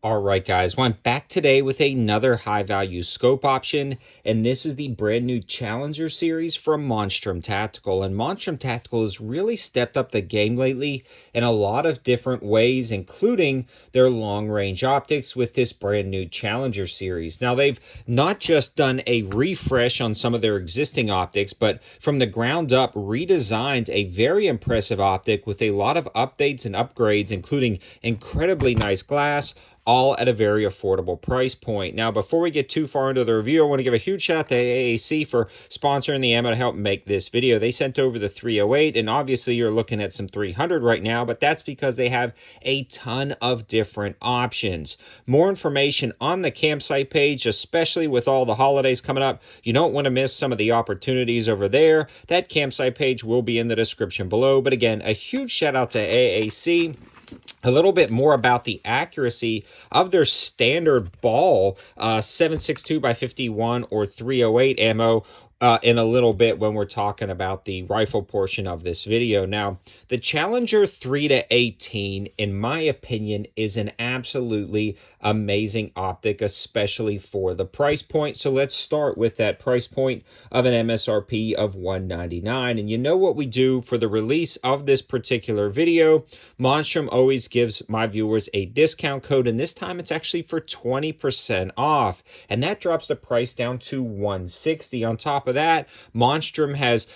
All right, guys. Well, I'm back today with another high-value scope option, and this is the brand new Challenger series from Monstrum Tactical. And Monstrum Tactical has really stepped up the game lately in a lot of different ways, including their long-range optics with this brand new Challenger series. Now, they've not just done a refresh on some of their existing optics, but from the ground up redesigned a very impressive optic with a lot of updates and upgrades, including incredibly nice glass, all at a very affordable price point. Now, before we get too far into the review, I want to give a huge shout out to AAC for sponsoring the ammo to help make this video. They sent over the 308, and obviously you're looking at some 300 right now, but that's because they have a ton of different options. More information on the campsite page, especially with all the holidays coming up. You don't want to miss some of the opportunities over there. That campsite page will be in the description below. But again, a huge shout out to AAC. A little bit more about the accuracy of their standard ball 7.62 by 51 or 308 ammo in a little bit when we're talking about the rifle portion of this video. Now, the Challenger 3 to 18, in my opinion, is an absolutely amazing optic, especially for the price point. So let's start with that price point of an MSRP of $199. And you know what we do for the release of this particular video? Monstrum always gives my viewers a discount code, and this time it's actually for 20% off. And that drops the price down to $160. On top of that, Monstrum has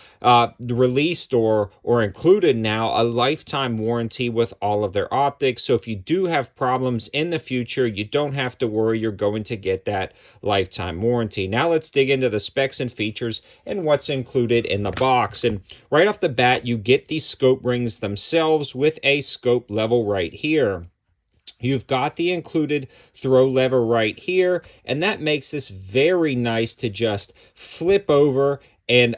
released or included now a lifetime warranty with all of their optics. So if you do have problems in the future, you don't have to worry. You're going to get that lifetime warranty. Now let's dig into the specs and features and what's included in the box. And right off the bat, you get the scope rings themselves with a scope level right here. You've got the included throw lever right here, and that makes this very nice to just flip over and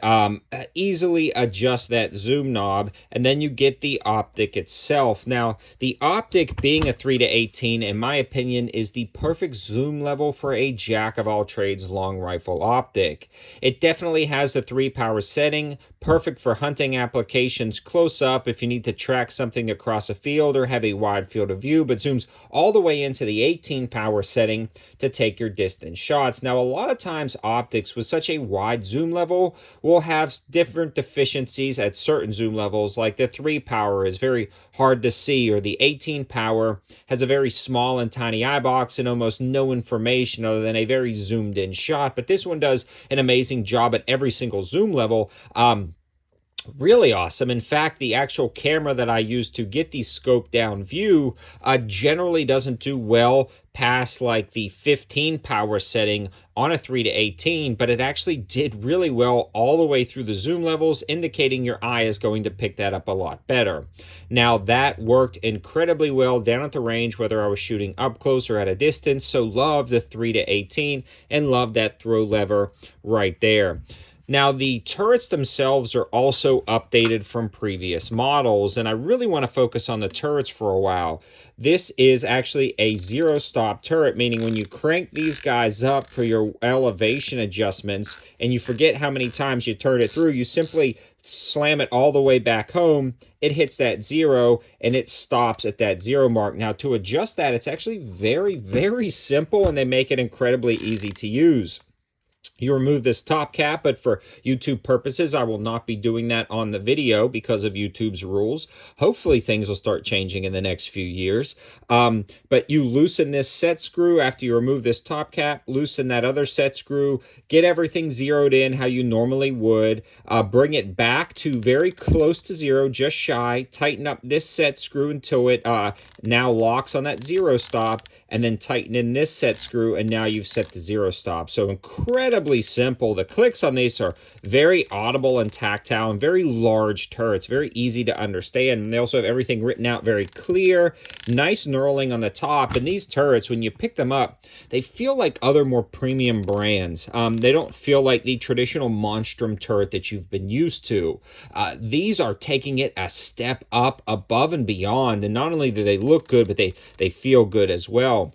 easily adjust that zoom knob, and then you get the optic itself. Now, the optic being a 3 to 18, in my opinion, is the perfect zoom level for a jack-of-all-trades long rifle optic. It definitely has the 3-power setting, perfect for hunting applications close up if you need to track something across a field or have a wide field of view, but zooms all the way into the 18-power setting to take your distance shots. Now, a lot of times optics with such a wide zoom level will have different deficiencies at certain zoom levels, like the 3-power is very hard to see, or the 18-power has a very small and tiny eye box and almost no information other than a very zoomed in shot. But this one does an amazing job at every single zoom level. Really awesome. In fact, the actual camera that I use to get the scope down view generally doesn't do well past like the 15 power setting on a 3 to 18, but it actually did really well all the way through the zoom levels, indicating your eye is going to pick that up a lot better. Now, that worked incredibly well down at the range, whether I was shooting up close or at a distance. So love the 3 to 18 and love that throw lever right there. Now, the turrets themselves are also updated from previous models, and I really want to focus on the turrets for a while. This is actually a zero-stop turret, meaning when you crank these guys up for your elevation adjustments and you forget how many times you turn it through, you simply slam it all the way back home, it hits that 0, and it stops at that 0 mark. Now, to adjust that, it's actually very, very simple, and they make it incredibly easy to use. You remove this top cap, but for YouTube purposes, I will not be doing that on the video because of YouTube's rules. Hopefully, things will start changing in the next few years. But you loosen this set screw after you remove this top cap, loosen that other set screw, get everything zeroed in how you normally would, bring it back to very close to 0, just shy, tighten up this set screw until it now locks on that 0 stop, and then tighten in this set screw, and now you've set the 0 stop. So incredibly simple. The clicks on these are very audible and tactile, and very large turrets, very easy to understand. And they also have everything written out very clear, nice knurling on the top. And these turrets, when you pick them up, they feel like other more premium brands. They don't feel like the traditional Monstrum turret that you've been used to. These are taking it a step up above and beyond, and not only do they look good, but they feel good as well.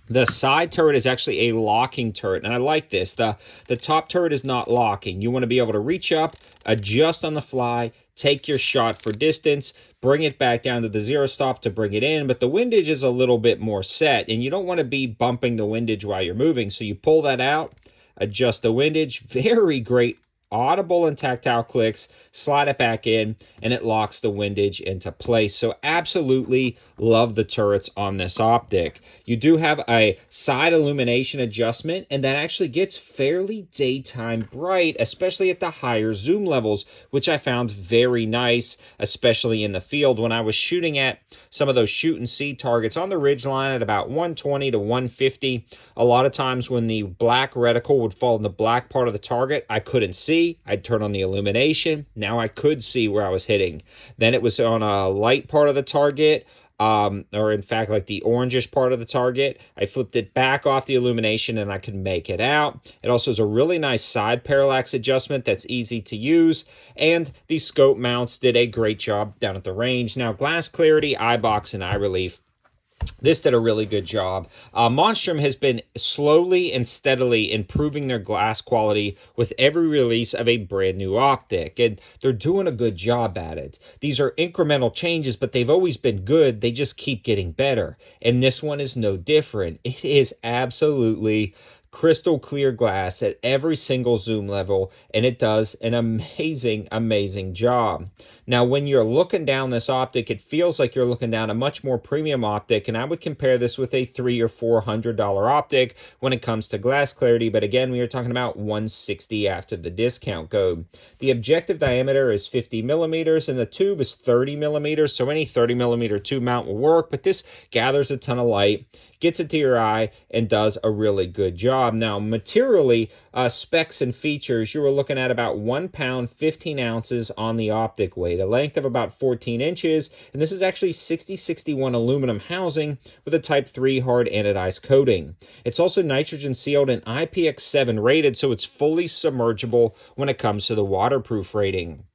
The side turret is actually a locking turret, and I like this. The top turret is not locking. You want to be able to reach up, adjust on the fly, take your shot for distance, bring it back down to the zero stop to bring it in, but the windage is a little bit more set, and you don't want to be bumping the windage while you're moving. So you pull that out, adjust the windage, very great audible and tactile clicks, slide it back in, and it locks the windage into place. So absolutely love the turrets on this optic. You do have a side illumination adjustment, and that actually gets fairly daytime bright, especially at the higher zoom levels, which I found very nice, especially in the field. When I was shooting at some of those shoot and see targets on the ridgeline at about 120 to 150, a lot of times when the black reticle would fall in the black part of the target, I couldn't see. I'd turn on the illumination. Now I could see where I was hitting. Then it was on a light part of the target, or in fact like the orangish part of the target. I flipped it back off the illumination and I could make it out. It also has a really nice side parallax adjustment that's easy to use, and the scope mounts did a great job down at the range. Now glass clarity, eye box, and eye relief, this did a really good job. Monstrum has been slowly and steadily improving their glass quality with every release of a brand new optic, and they're doing a good job at it. These are incremental changes, but they've always been good. They just keep getting better, and this one is no different. It is absolutely crystal clear glass at every single zoom level, and it does an amazing job. Now when you're looking down this optic, it feels like you're looking down a much more premium optic, and I would compare this with a $300 or $400 optic when it comes to glass clarity, but again, we are talking about $160 after the discount code. The objective diameter is 50 millimeters and the tube is 30 millimeters, so any 30 millimeter tube mount will work, but this gathers a ton of light, gets it to your eye, and does a really good job. Now, materially, specs and features, you were looking at about 1 pound, 15 ounces on the optic weight, a length of about 14 inches, and this is actually 6061 aluminum housing with a Type 3 hard anodized coating. It's also nitrogen sealed and IPX7 rated, so it's fully submergible when it comes to the waterproof rating.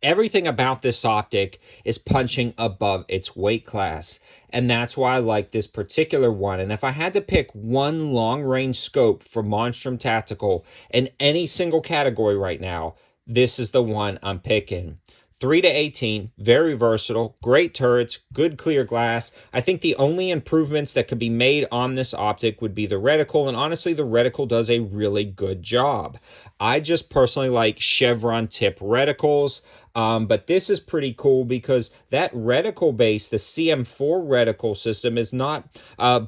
Everything about this optic is punching above its weight class, and that's why I like this particular one. And if I had to pick one long-range scope for Monstrum Tactical in any single category right now, this is the one I'm picking. 3 to 18, very versatile, great turrets, good clear glass. I think the only improvements that could be made on this optic would be the reticle, and honestly, the reticle does a really good job. I just personally like chevron tip reticles, but this is pretty cool because that reticle base, the CM4 reticle system, is not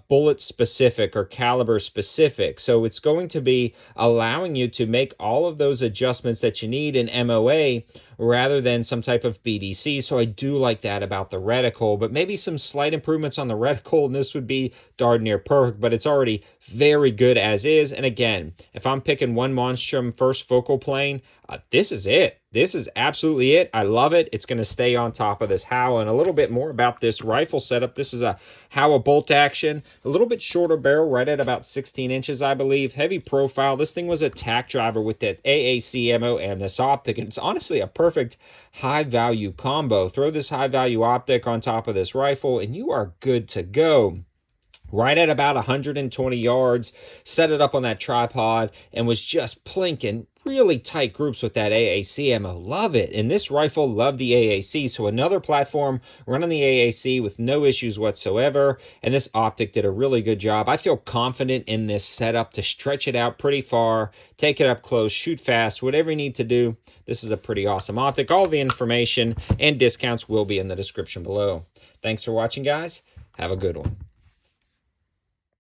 bullet specific or caliber specific. So it's going to be allowing you to make all of those adjustments that you need in MOA rather than some type of BDC. So I do like that about the reticle, but maybe some slight improvements on the reticle, and this would be darn near perfect, but it's already very good as is. And again, if I'm picking one Monstrum first focal plane, this is it. This is absolutely it. I love it. It's going to stay on top of this Howa. And a little bit more about this rifle setup. This is a Howa bolt action, a little bit shorter barrel, right at about 16 inches, I believe. Heavy profile. This thing was a tack driver with that AAC ammo and this optic. And it's honestly a perfect high value combo. Throw this high value optic on top of this rifle and you are good to go. Right at about 120 yards, set it up on that tripod, and was just plinking really tight groups with that AAC ammo. Love it. And this rifle loved the AAC, so another platform running the AAC with no issues whatsoever, and this optic did a really good job. I feel confident in this setup to stretch it out pretty far, take it up close, shoot fast, whatever you need to do. This is a pretty awesome optic. All the information and discounts will be in the description below. Thanks for watching, guys. Have a good one.